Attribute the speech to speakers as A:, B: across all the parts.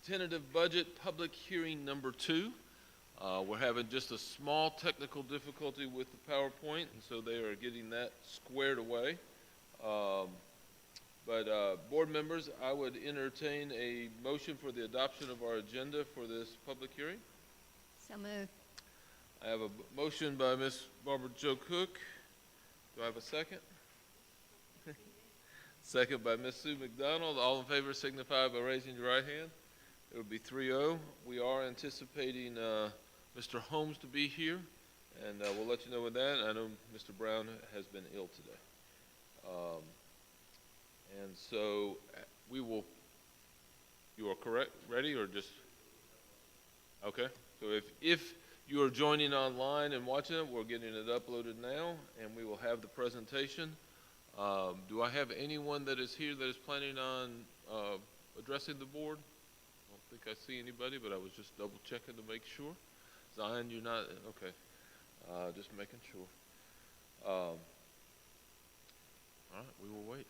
A: tentative budget public hearing number 2. We're having just a small technical difficulty with the PowerPoint, and so they are getting that squared away. Board members, I would entertain a motion for the adoption of our agenda for this public hearing.
B: So moved.
A: I have a motion by Ms. Barbara Jo Cook. Do I have a second? Second by Ms. Sue McDonald. All in favor signify by raising your right hand. It would be 3-0. We are anticipating Mr. Holmes to be here, and we'll let you know with that. I know Mr. Brown has been ill today. And so we will, you are correct, ready, or just, okay. So if you are joining online and watching it, we're getting it uploaded now, and we will have the presentation. Do I have anyone that is here that is planning on addressing the board? I don't think I see anybody, but I was just double checking to make sure. Zion, you're not, okay. Just making sure. All right, we will wait.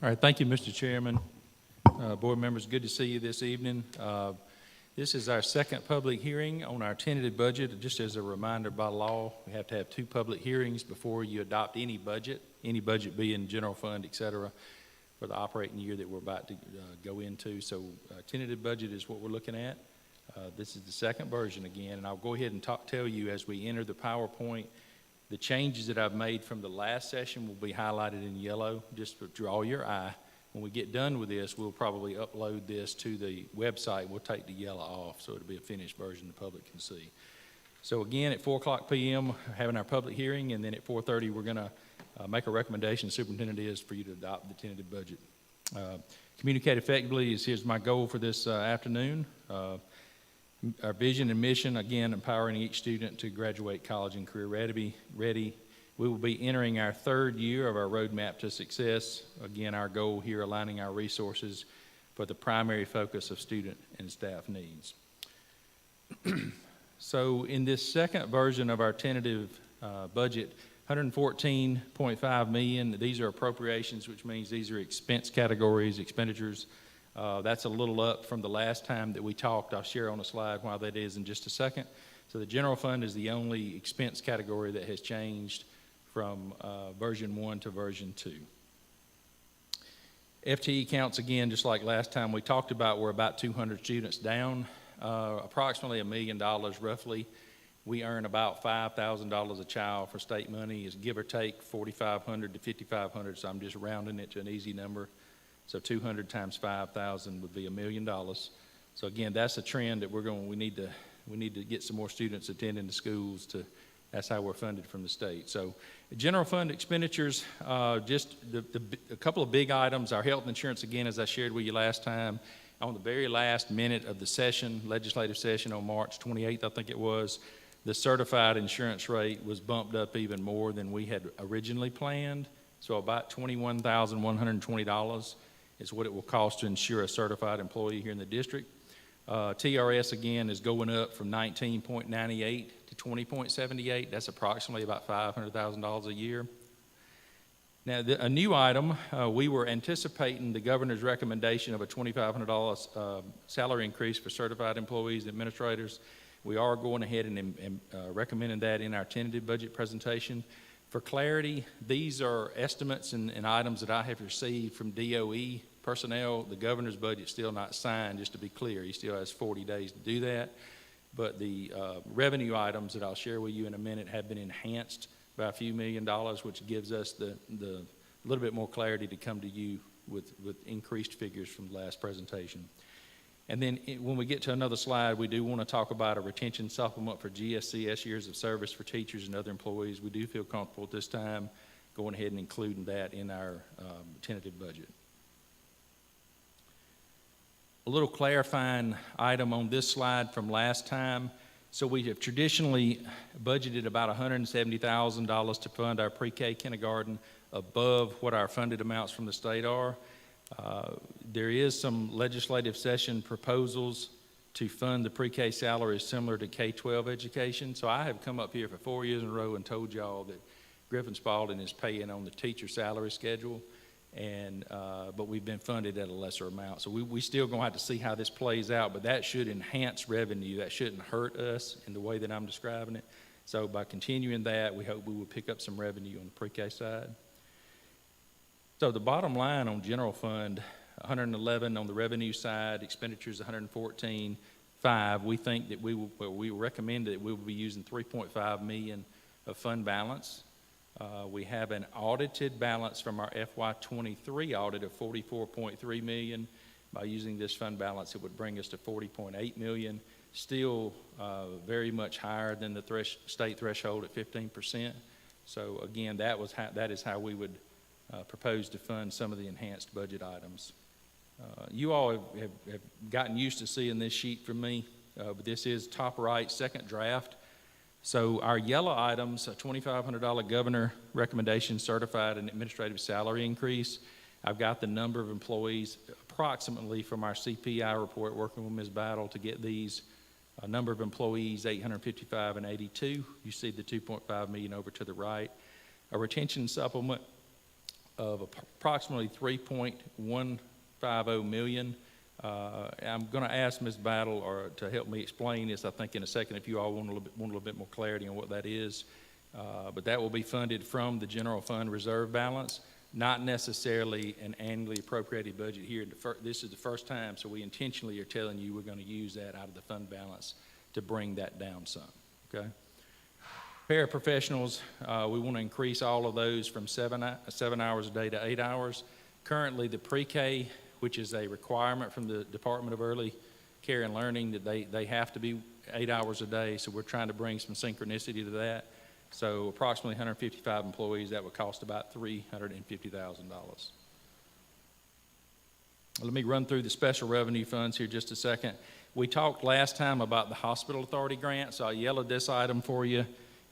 C: All right, thank you, Mr. Chairman. Board members, good to see you this evening. This is our second public hearing on our tentative budget. Just as a reminder, by law, we have to have 2 public hearings before you adopt any budget being general fund, et cetera, for the operating year that we're about to go into. So tentative budget is what we're looking at. This is the second version again, and I'll go ahead and tell you as we enter the PowerPoint, the changes that I've made from the last session will be highlighted in yellow, just to draw your eye. When we get done with this, we'll probably upload this to the website. We'll take the yellow off, so it'll be a finished version the public can see. So again, at 4:00 p.m., we're having our public hearing, and then at 4:30, we're going to make a recommendation. The superintendent is for you to adopt the tentative budget. Communicate effectively here's my goal for this afternoon. Our vision and mission, again, empowering each student to graduate college and career ready. We will be entering our 3rd year of our roadmap to success. Again, our goal here, aligning our resources for the primary focus of student and staff needs. So in this second version of our tentative budget, $114.5 million, these are appropriations, which means these are expense categories, expenditures. That's a little up from the last time that we talked. I'll share on a slide why that is in just a second. So the general fund is the only expense category that has changed from version 1 to version 2. FTE counts, again, just like last time we talked about, we're about 200 students down, approximately $1 million roughly. We earn about $5,000 a child for state money, is give or take $4,500 to $5,500, so I'm just rounding it to an easy number. So 200 times 5,000 would be $1 million. So again, that's a trend that we need to get some more students attending the schools. That's how we're funded from the state. So general fund expenditures, just a couple of big items. Our health insurance, again, as I shared with you last time, on the very last minute of the session, legislative session on March 28th, I think it was, the certified insurance rate was bumped up even more than we had originally planned. So about $21,120 is what it will cost to insure a certified employee here in the district. TRS, again, is going up from 19.98 to 20.78. That's approximately about $500,000 a year. Now, a new item, we were anticipating the governor's recommendation of a $2,500 salary increase for certified employees and administrators. We are going ahead and recommending that in our tentative budget presentation. For clarity, these are estimates and items that I have received from DOE personnel. The governor's budget's still not signed, just to be clear. He still has 40 days to do that. But the revenue items that I'll share with you in a minute have been enhanced by a few $1 million, which gives us the little bit more clarity to come to you with increased figures from the last presentation. And then when we get to another slide, we do want to talk about a retention supplement for GSCS years of service for teachers and other employees. We do feel comfortable at this time going ahead and including that in our tentative budget. A little clarifying item on this slide from last time. So we have traditionally budgeted about $170,000 to fund our pre-K kindergarten above what our funded amounts from the state are. There is some legislative session proposals to fund the pre-K salaries similar to K-12 education. So I have come up here for 4 years in a row and told y'all that Griffin Spalding is paying on the teacher salary schedule, and but we've been funded at a lesser amount. So we still gonna have to see how this plays out, but that should enhance revenue. That shouldn't hurt us in the way that I'm describing it. So by continuing that, we hope we will pick up some revenue on the pre-K side. So the bottom line on general fund, 111 on the revenue side, expenditures 114.5. We think that we recommend that we will be using 3.5 million of fund balance. We have an audited balance from our FY23 audit of 44.3 million. By using this fund balance, it would bring us to 40.8 million. Still very much higher than the state threshold at 15%. So again, that is how we would propose to fund some of the enhanced budget items. You all have gotten used to seeing this sheet from me, but this is top right, second draft. So our yellow items, a $2,500 governor recommendation certified and administrative salary increase. I've got the number of employees approximately from our CPI report working with Ms. Battle to get these. A number of employees, 855 and 82. You see the 2.5 million over to the right. A retention supplement of approximately 3.150 million. I'm going to ask Ms. Battle to help me explain this, I think, in a second, if you all want a little bit more clarity on what that is. But that will be funded from the general fund reserve balance, not necessarily an annually appropriated budget here. This is the first time, so we intentionally are telling you we're going to use that out of the fund balance to bring that down some, okay? Paraprofessionals, we want to increase all of those from 7 hours a day to 8 hours. Currently, the pre-K, which is a requirement from the Department of Early Care and Learning, that they have to be 8 hours a day, so we're trying to bring some synchronicity to that. So approximately 155 employees, that would cost about $350,000. Let me run through the special revenue funds here just a second. We talked last time about the hospital authority grant, so I yellowed this item for you.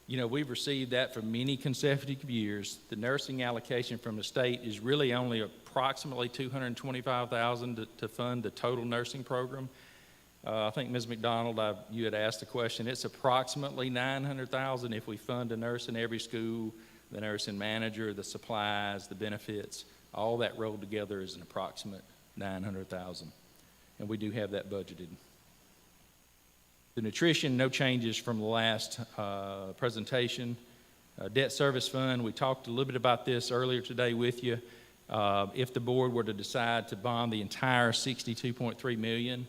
C: You know, we've received that for many consecutive years. The nursing allocation from the state is really only approximately $225,000 to fund the total nursing program. I think Ms. McDonald, you had asked the question. It's approximately $900,000 if we fund a nurse in every school, the nursing manager, the supplies, the benefits. All that rolled together is an approximate $900,000, and we do have that budgeted. The nutrition, no changes from the last presentation. Debt service fund, we talked a little bit about this earlier today with you. If the board were to decide to bond the entire $62.3 million,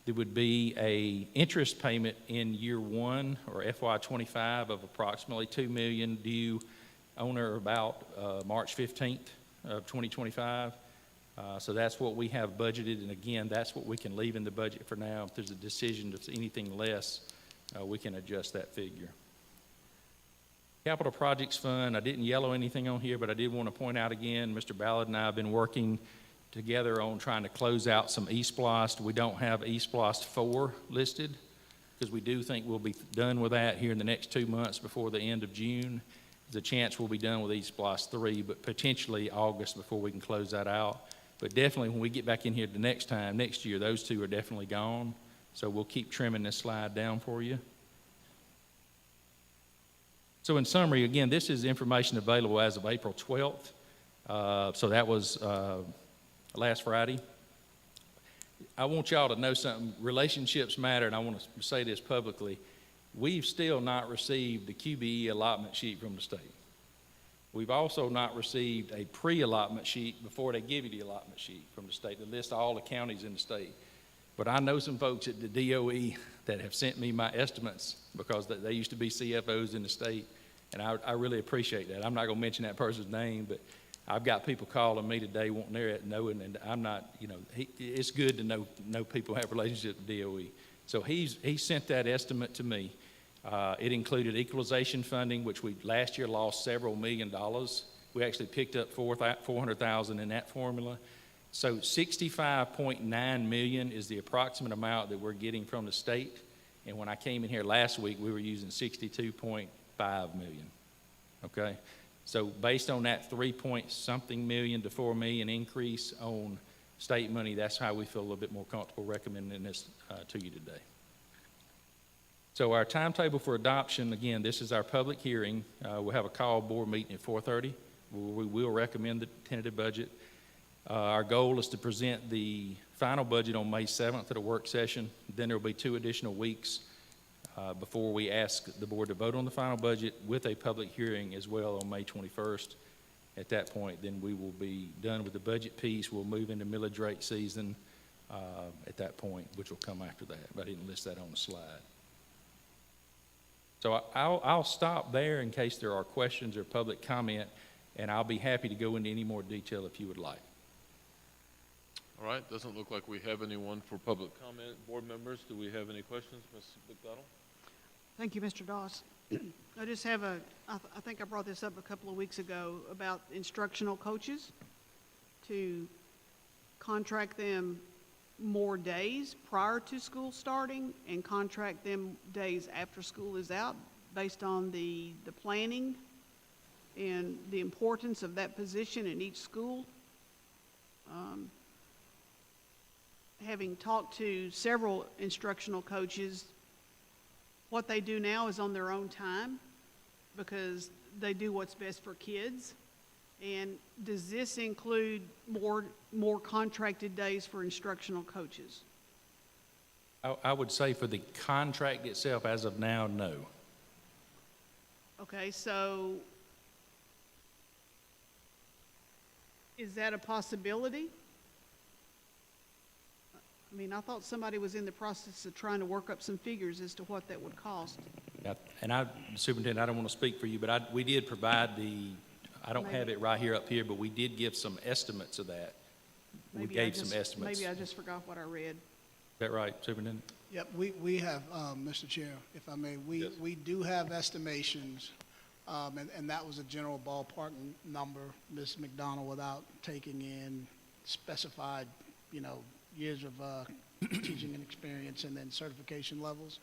C: there would be a interest payment in year one, or FY25, of approximately $2 million due on or about March 15th of 2025. So that's what we have budgeted, and again, that's what we can leave in the budget for now. If there's a decision that's anything less, we can adjust that figure. Capital Projects Fund, I didn't yellow anything on here, but I did want to point out again, Mr. Ballard and I have been working together on trying to close out some eSplost. We don't have eSplost 4 listed, because we do think we'll be done with that here in the next 2 months before the end of June. There's a chance we'll be done with eSplost 3, but potentially August before we can close that out. But definitely when we get back in here the next year, those two are definitely gone. So we'll keep trimming this slide down for you. So in summary, again, this is information available as of April 12th. So that was last Friday. I want y'all to know something. Relationships matter, and I want to say this publicly. We've still not received the QBE allotment sheet from the state. We've also not received a pre-allotment sheet before they give you the allotment sheet from the state that lists all the counties in the state. But I know some folks at the DOE that have sent me my estimates because they used to be CFOs in the state, and I really appreciate that. I'm not going to mention that person's name, but I've got people calling me today wanting their knowing, and I'm not, it's good to know people have relationships with DOE. So he sent that estimate to me. It included equalization funding, which we last year lost several $1 million. We actually picked up $400,000 in that formula. So $65.9 million is the approximate amount that we're getting from the state. And when I came in here last week, we were using $62.5 million. Okay? So based on that 3-point-something million to $4 million increase on state money, that's how we feel a little bit more comfortable recommending this to you today. So our timetable for adoption, again, this is our public hearing. We'll have a call board meeting at 4:30. We will recommend the tentative budget. Our goal is to present the final budget on May 7th at a work session. Then there will be 2 additional weeks before we ask the board to vote on the final budget with a public hearing as well on May 21st. At that point, then we will be done with the budget piece. We'll move into millage rate season at that point, which will come after that. But I didn't list that on the slide. So I'll stop there in case there are questions or public comment, and I'll be happy to go into any more detail if you would like.
A: All right, doesn't look like we have anyone for public comment. Board members, do we have any questions? Ms. McDonald?
B: Thank you, Mr. Doss. I just have I think I brought this up a couple of weeks ago about instructional coaches, to contract them more days prior to school starting and contract them days after school is out based on the planning and the importance of that position in each school. Having talked to several instructional coaches, what they do now is on their own time because they do what's best for kids. And does this include more contracted days for instructional coaches?
C: I would say for the contract itself, as of now, no.
B: Okay, so is that a possibility? I mean, I thought somebody was in the process of trying to work up some figures as to what that would cost.
C: Yeah, and Superintendent, I don't want to speak for you, but we did provide I don't have it right here up here, but we did give some estimates of that. We gave some estimates.
B: Maybe I just forgot what I read.
C: Is that right, Superintendent?
D: Yep, we have, Mr. Chair, if I may,
A: Yes.
D: we do have estimations, and that was a general ballpark number, Ms. McDonald, without taking in specified, years of teaching and experience and then certification levels.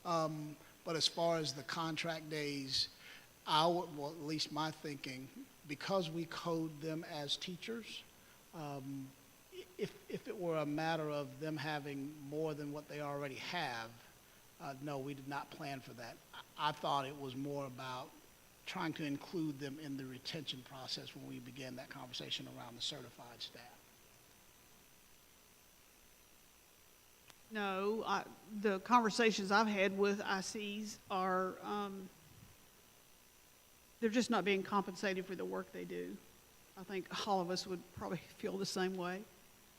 D: But as far as the contract days, at least my thinking, because we code them as teachers, if it were a matter of them having more than what they already have, no, we did not plan for that. I thought it was more about trying to include them in the retention process when we began that conversation around the certified staff.
B: No, the conversations I've had with ICs are, they're just not being compensated for the work they do. I think all of us would probably feel the same way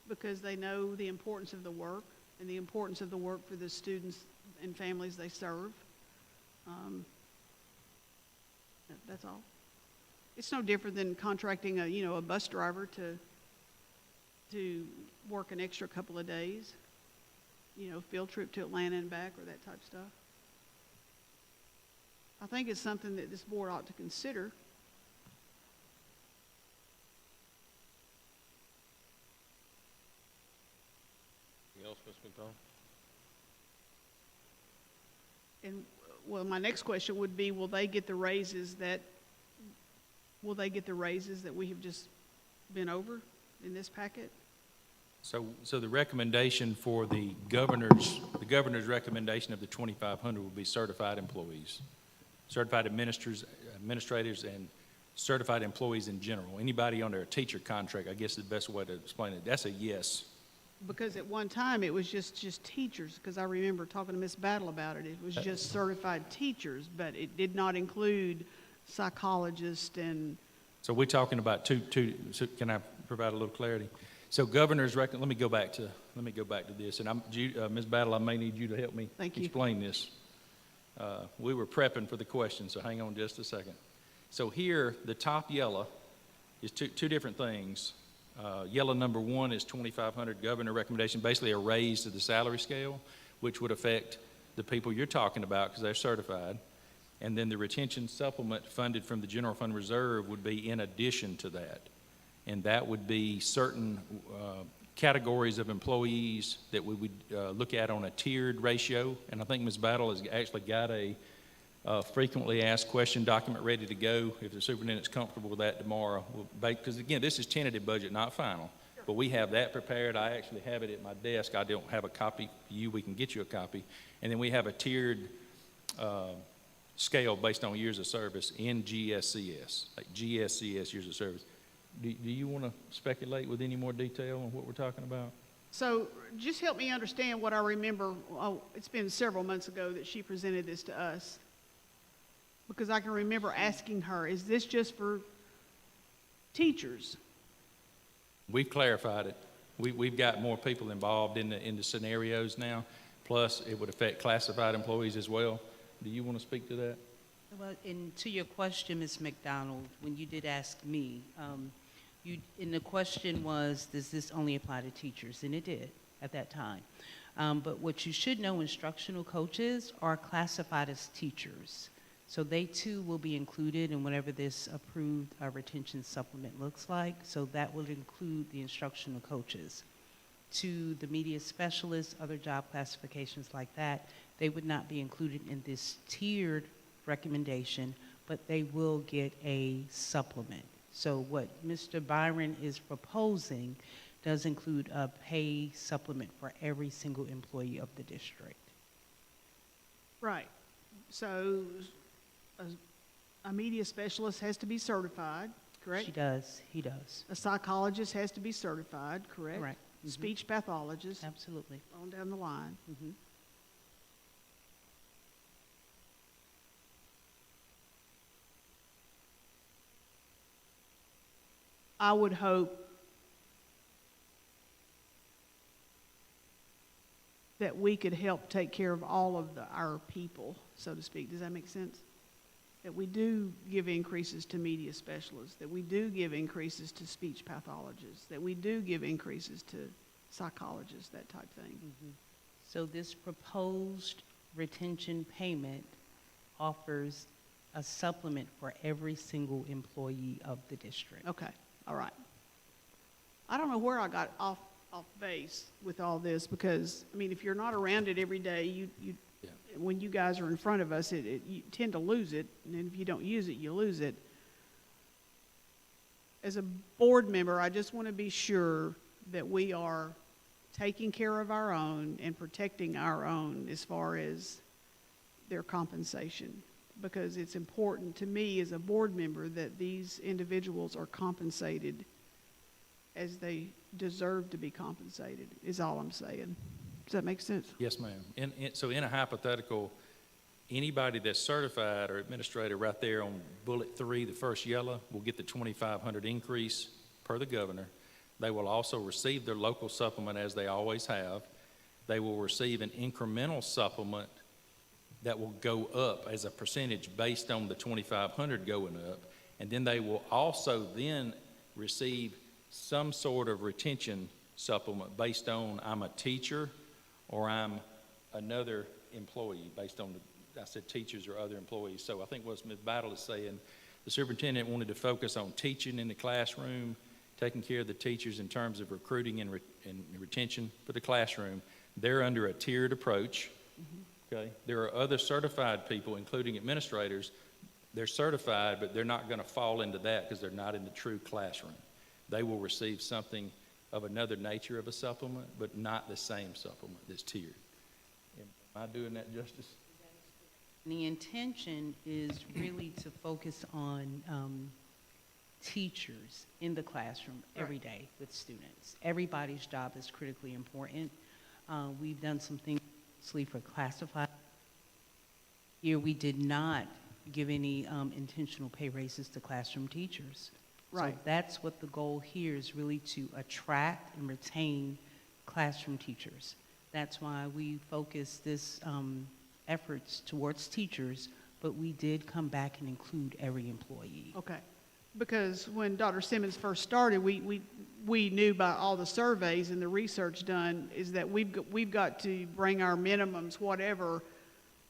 B: because they know the importance of the work and the importance of the work for the students and families they serve. That's all. It's no different than contracting a bus driver to work an extra couple of days, field trip to Atlanta and back or that type of stuff. I think it's something that this board ought to consider.
A: Anything else, Ms. McDonald?
B: And, well, my next question would be, will they get the raises that we have just been over in this packet?
C: So the recommendation for the governor's recommendation of the 2,500 will be certified employees, certified administrators, and certified employees in general. Anybody under a teacher contract, I guess is the best way to explain it. That's a yes.
B: Because at one time, it was just teachers, because I remember talking to Ms. Battle about it. It was just certified teachers, but it did not include psychologists and
C: So we're talking about so can I provide a little clarity? So governor's let me go back to this, and Ms. Battle, I may need you to help me
B: Thank you.
C: explain this. We were prepping for the question, so hang on just a second. So here, the top yellow is two different things. Yellow number 1 is 2,500 governor recommendation, basically a raise to the salary scale, which would affect the people you're talking about because they're certified. And then the retention supplement funded from the general fund reserve would be in addition to that. And that would be certain categories of employees that we would look at on a tiered ratio. And I think Ms. Battle has actually got a frequently asked question document ready to go. If the superintendent's comfortable with that tomorrow, because again, this is tentative budget, not final. But we have that prepared. I actually have it at my desk. I don't have a copy for you. We can get you a copy. And then we have a tiered scale based on years of service in GSCS, like GSCS years of service. Do you want to speculate with any more detail on what we're talking about?
B: So just help me understand what I remember. Oh, it's been several months ago that she presented this to us. Because I can remember asking her, is this just for teachers?
C: We've clarified it. We've got more people involved in the scenarios now. Plus, it would affect classified employees as well. Do you want to speak to that?
E: Well, and to your question, Ms. McDonald, when you did ask me, and the question was, does this only apply to teachers? And it did at that time. But what you should know, instructional coaches are classified as teachers. So they too will be included in whatever this approved retention supplement looks like. So that will include the instructional coaches. To the media specialists, other job classifications like that, they would not be included in this tiered recommendation, but they will get a supplement. So what Mr. Byron is proposing does include a pay supplement for every single employee of the district.
B: Right. So a media specialist has to be certified, correct?
E: She does, he does.
B: A psychologist has to be certified, correct?
E: Correct. Mhm.
B: Speech pathologist,
E: Absolutely.
B: on down the line.
E: Mhm.
B: I would hope that we could help take care of all of our people, so to speak. Does that make sense? That we do give increases to media specialists, that we do give increases to speech pathologists, that we do give increases to psychologists, that type thing.
E: So this proposed retention payment offers a supplement for every single employee of the district.
B: Okay, all right. I don't know where I got off base with all this because, I mean, if you're not around it every day, you when you guys are in front of us, you tend to lose it, and then if you don't use it, you lose it. As a board member, I just want to be sure that we are taking care of our own and protecting our own as far as their compensation, because it's important to me as a board member that these individuals are compensated as they deserve to be compensated, is all I'm saying. Does that make sense?
C: Yes, ma'am. So in a hypothetical, anybody that's certified or administrator right there on bullet 3, the first yellow, will get the 2,500 increase per the governor. They will also receive their local supplement as they always have. They will receive an incremental supplement that will go up as a percentage based on the 2,500 going up. And then they will also then receive some sort of retention supplement based on I'm a teacher or I'm another employee based on I said teachers or other employees. So I think what Ms. Battle is saying, the superintendent wanted to focus on teaching in the classroom, taking care of the teachers in terms of recruiting and retention for the classroom. They're under a tiered approach. Okay. There are other certified people, including administrators. They're certified, but they're not going to fall into that because they're not in the true classroom. They will receive something of another nature of a supplement, but not the same supplement that's tiered. Am I doing that justice?
E: The intention is really to focus on teachers in the classroom every day with students. Everybody's job is critically important. We've done some things for classified. Here we did not give any intentional pay raises to classroom teachers
B: Right.
E: So that's what the goal here is, really to attract and retain classroom teachers. That's why we focus this efforts towards teachers, but we did come back and include every employee.
B: Okay. Because when Dr. Simmons first started, we knew by all the surveys and the research done is that we've got to bring our minimums, whatever,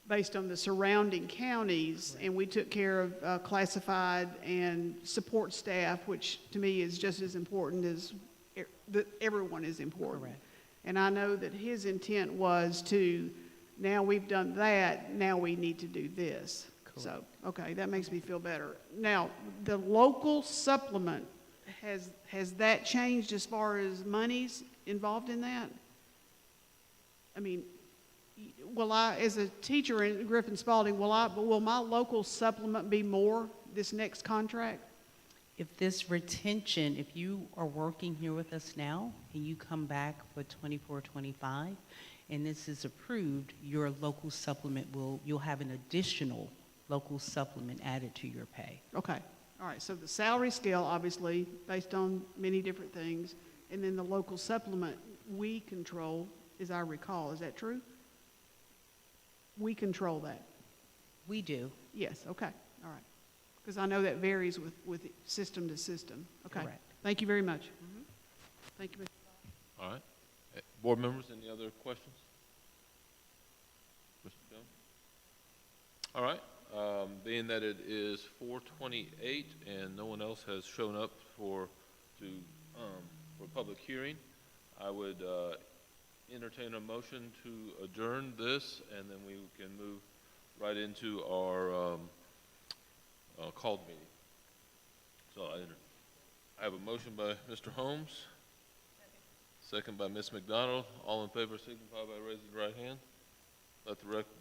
B: based on the surrounding counties, and we took care of classified and support staff, which to me is just as important as everyone is important.
E: Correct.
B: And I know that his intent was to, now we've done that, now we need to do this. So, okay, that makes me feel better. Now, the local supplement, has that changed as far as monies involved in that? I mean, will I, as a teacher in Griffin Spalding, will my local supplement be more this next contract?
E: If this retention, if you are working here with us now and you come back for 24, 25, and this is approved, your local supplement you'll have an additional local supplement added to your pay.
B: Okay, all right, so the salary scale, obviously, based on many different things, and then the local supplement we control, as I recall, is that true? We control that?
E: We do.
B: Yes, okay, all right. Because I know that varies with system to system. Okay.
E: Correct.
B: Thank you very much. Thank you, Mr.
A: All right. Board members, any other questions? Mr. Jones? All right. Being that it is 4:28 and no one else has shown up for public hearing, I would entertain a motion to adjourn this, and then we can move right into our called meeting. So I have a motion by Mr. Holmes, second by Ms. McDonald. All in favor signify by raising your right hand. Let the record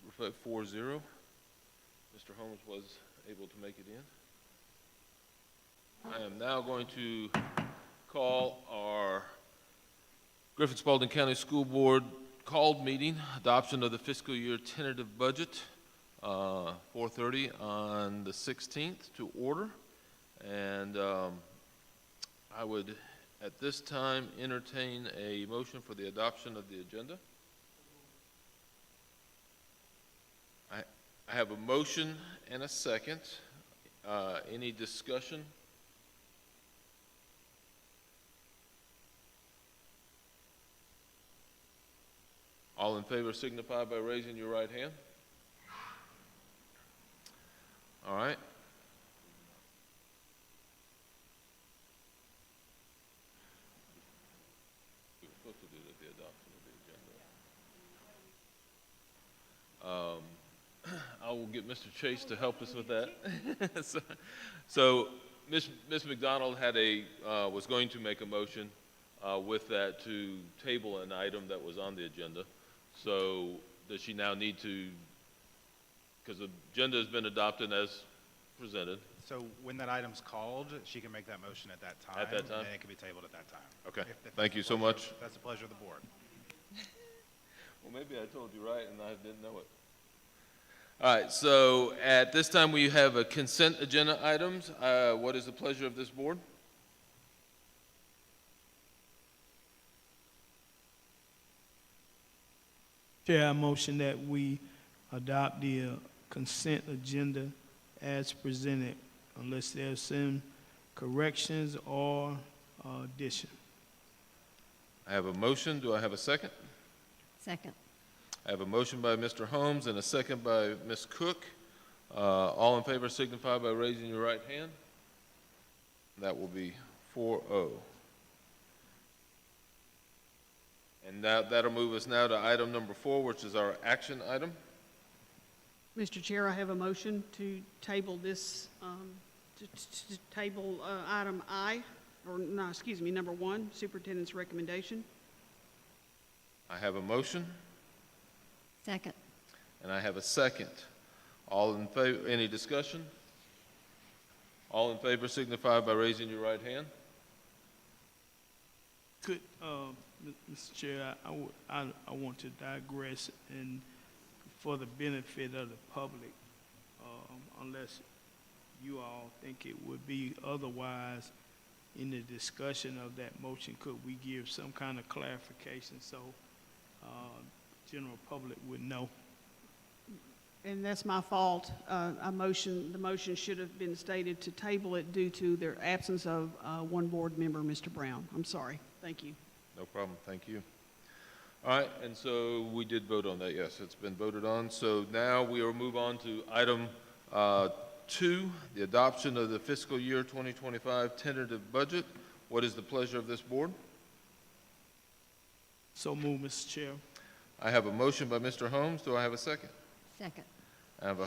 A: reflect 4-0. Mr. Holmes was able to make it in. I am now going to call our Griffin Spalding County School Board called meeting, adoption of the fiscal year tentative budget, 4:30 on the 16th to order. And I would, at this time, entertain a motion for the adoption of the agenda. I have a motion and a second. Any discussion? All in favor signify by raising your right hand. All right. We were supposed to do the adoption of the agenda. I will get Mr. Chase to help us with that. So Ms. McDonald was going to make a motion with that to table an item that was on the agenda. So does she now need to, because the agenda has been adopted as presented.
F: So when that item's called, she can make that motion at that time.
A: At that time?
F: And it can be tabled at that time.
A: Okay,
F: If
A: thank
F: that's
A: you
F: the
A: so
F: pleasure-
A: much.
F: if That's the pleasure of the board.
A: Well, maybe I told you right and I didn't know it. All right, so at this time we have a consent agenda items. What is the pleasure of this board?
G: Chair, I motion that we adopt the consent agenda as presented unless there's some corrections or addition.
A: I have a motion. Do I have a second?
H: Second.
A: I have a motion by Mr. Holmes and a second by Ms. Cook. All in favor signify by raising your right hand. That will be 4-0. And that'll move us now to item number 4, which is our action item.
B: Mr. Chair, I have a motion to table this, to table item I, or no, excuse me, number 1, superintendent's recommendation.
A: I have a motion
H: Second.
A: and I have a second. All in favor, any discussion? All in favor signify by raising your right hand.
G: Could, Mr. Chair, I want to digress and for the benefit of the public, unless you all think it would be otherwise in the discussion of that motion, could we give some kind of clarification so general public would know?
B: And that's my fault. The motion should have been stated to table it due to their absence of one board member, Mr. Brown. I'm sorry. Thank you.
A: No problem, thank you. All right, and so we did vote on that, yes, it's been voted on. So now we will move on to item 2, the adoption of the fiscal year 2025 tentative budget. What is the pleasure of this board?
G: So move, Mr. Chair.
A: I have a motion by Mr. Holmes. Do I have a second?
H: Second.
A: I have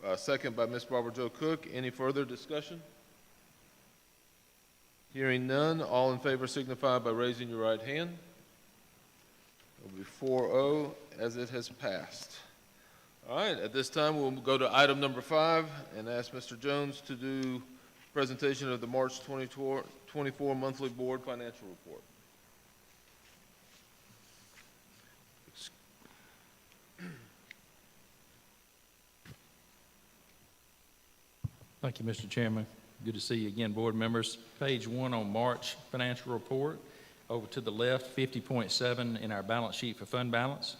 A: a second by Ms. Barbara Jo Cook. Any further discussion? Hearing none, all in favor signify by raising your right hand. It will be 4-0 as it has passed. All right, at this time, we'll go to item number 5 and ask Mr. Jones to do presentation of the March 2024 monthly board financial report.
C: Thank you, Mr. Chairman. Good to see you again, board members. Page 1 on March financial report. Over to the left, 50.7 in our balance sheet for fund balance.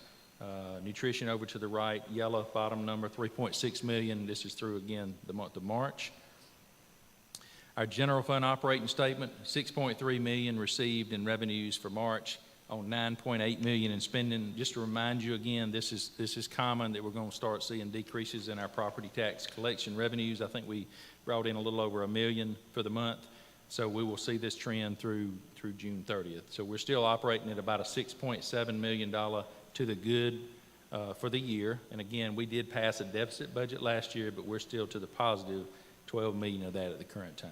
C: Nutrition over to the right, yellow, bottom number, 3.6 million. This is through, again, the month of March. Our general fund operating statement, 6.3 million received in revenues for March on 9.8 million in spending. Just to remind you again, this is common that we're going to start seeing decreases in our property tax collection revenues. I think we brought in a little over $1 million for the month. So we will see this trend through June 30th. So we're still operating at about a $6.7 million to the good for the year. And again, we did pass a deficit budget last year, but we're still to the positive 12 million of that at the current time.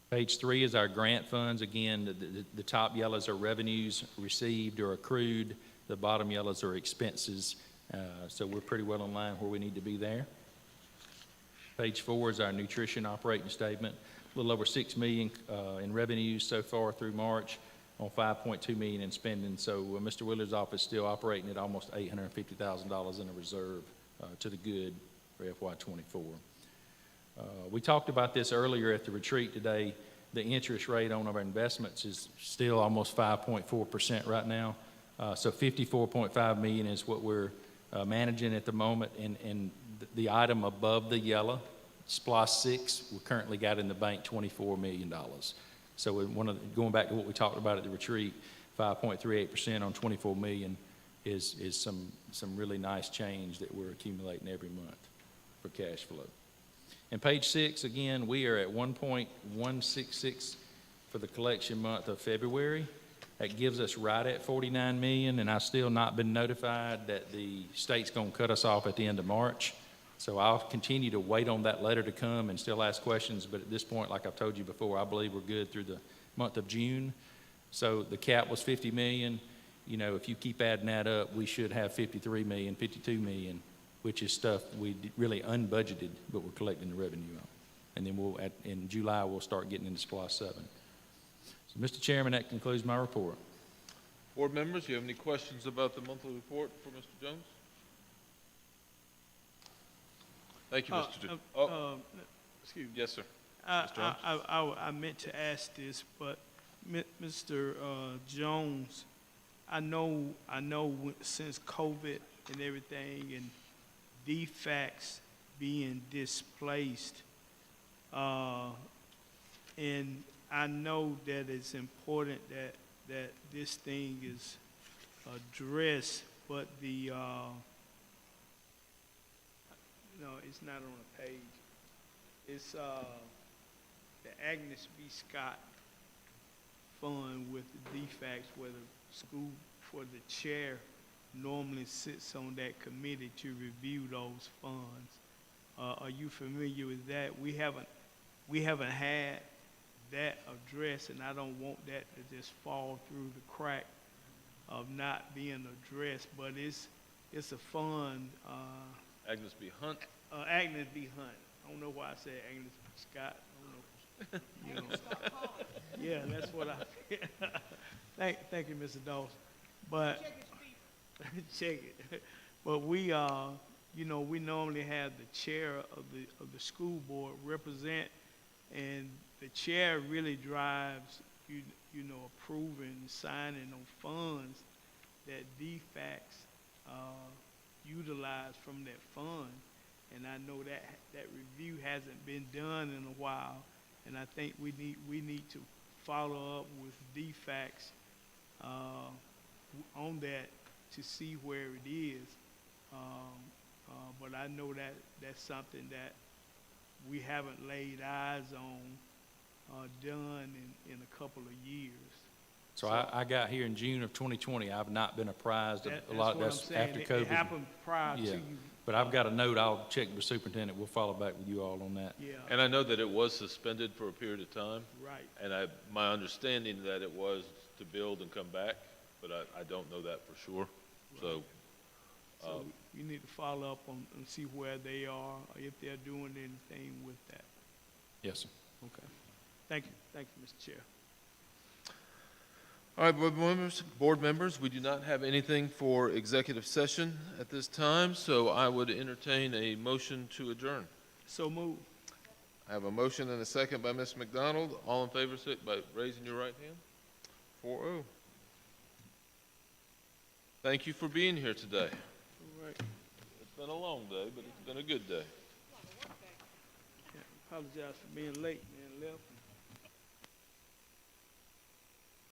C: Page 3 is our grant funds. Again, the top yellows are revenues received or accrued. The bottom yellows are expenses. So we're pretty well in line where we need to be there. Page 4 is our nutrition operating statement. A little over $6 million in revenues so far through March on $5.2 million in spending. So Mr. Willard's office is still operating at almost $850,000 in a reserve to the good for FY24. We talked about this earlier at the retreat today. The interest rate on our investments is still almost 5.4% right now. So $54.5 million is what we're managing at the moment. And the item above the yellow, SPLOS 6, we currently got in the bank $24 million. So going back to what we talked about at the retreat, 5.38% on $24 million is some really nice change that we're accumulating every month for cash flow. And page 6, again, we are at 1.166 for the collection month of February. That gives us right at 49 million, and I've still not been notified that the state's going to cut us off at the end of March. So I'll continue to wait on that letter to come and still ask questions, but at this point, like I've told you before, I believe we're good through the month of June. So the cap was 50 million. You know, if you keep adding that up, we should have 53 million, 52 million, which is stuff we really unbudgeted, but we're collecting the revenue on. And then in July, we'll start getting into SPLOS 7. So, Mr. Chairman, that concludes my report.
A: Board members, you have any questions about the monthly report for Mr. Jones? Thank you, Mr. Jones.
G: Excuse me.
A: Yes, sir. Mr. Jones?
G: I meant to ask this, but Mr. Jones, I know since COVID and everything and DFACs being displaced, and I know that it's important that this thing is addressed, but no, it's not on the page. It's the Agnes B. Scott Fund with the DFACs, where the school, for the chair, normally sits on that committee to review those funds. Are you familiar with that? We haven't had that addressed, and I don't want that to just fall through the crack of not being addressed. But it's a fund.
A: Agnes B. Hunt.
G: Agnes B. Hunt. I don't know why I said Agnes B. Scott. I don't know. You know. Yeah, that's what I. Thank you, Mr. Dawson. But check it. But we you know, we normally have the chair of the school board represent, and the chair really drives, you know, approving, signing on funds that DFACs utilize from that fund. And I know that review hasn't been done in a while, and I think we need to follow up with DFACs on that to see where it is. But I know that that's something that we haven't laid eyes on done in a couple of years.
C: So I got here in June of 2020. I've not been apprised of a lot.
G: That's what I'm
C: That's
G: saying.
C: after COVID.
G: It happened prior to
C: Yeah.
G: you.
C: But I've got a note. I'll check with the superintendent. We'll follow back with you all on that.
G: Yeah,
A: And I know that it was suspended for a period of time,
G: right.
A: and my understanding that it was to build and come back, but I don't know that for sure. So,
G: So you need to follow up on and see where they are, or if they're doing anything with that.
C: Yes, sir.
G: Okay. Thank you, Mr. Chair.
A: all right, board members, we do not have anything for executive session at this time, so I would entertain a motion to adjourn.
G: So move.
A: I have a motion and a second by Ms. McDonald. All in favor, sit by raising your right hand. 4-0. Thank you for being here today.
G: All right.
A: It's been a long day, but it's been a good day.
G: Apologize for being late, man, left.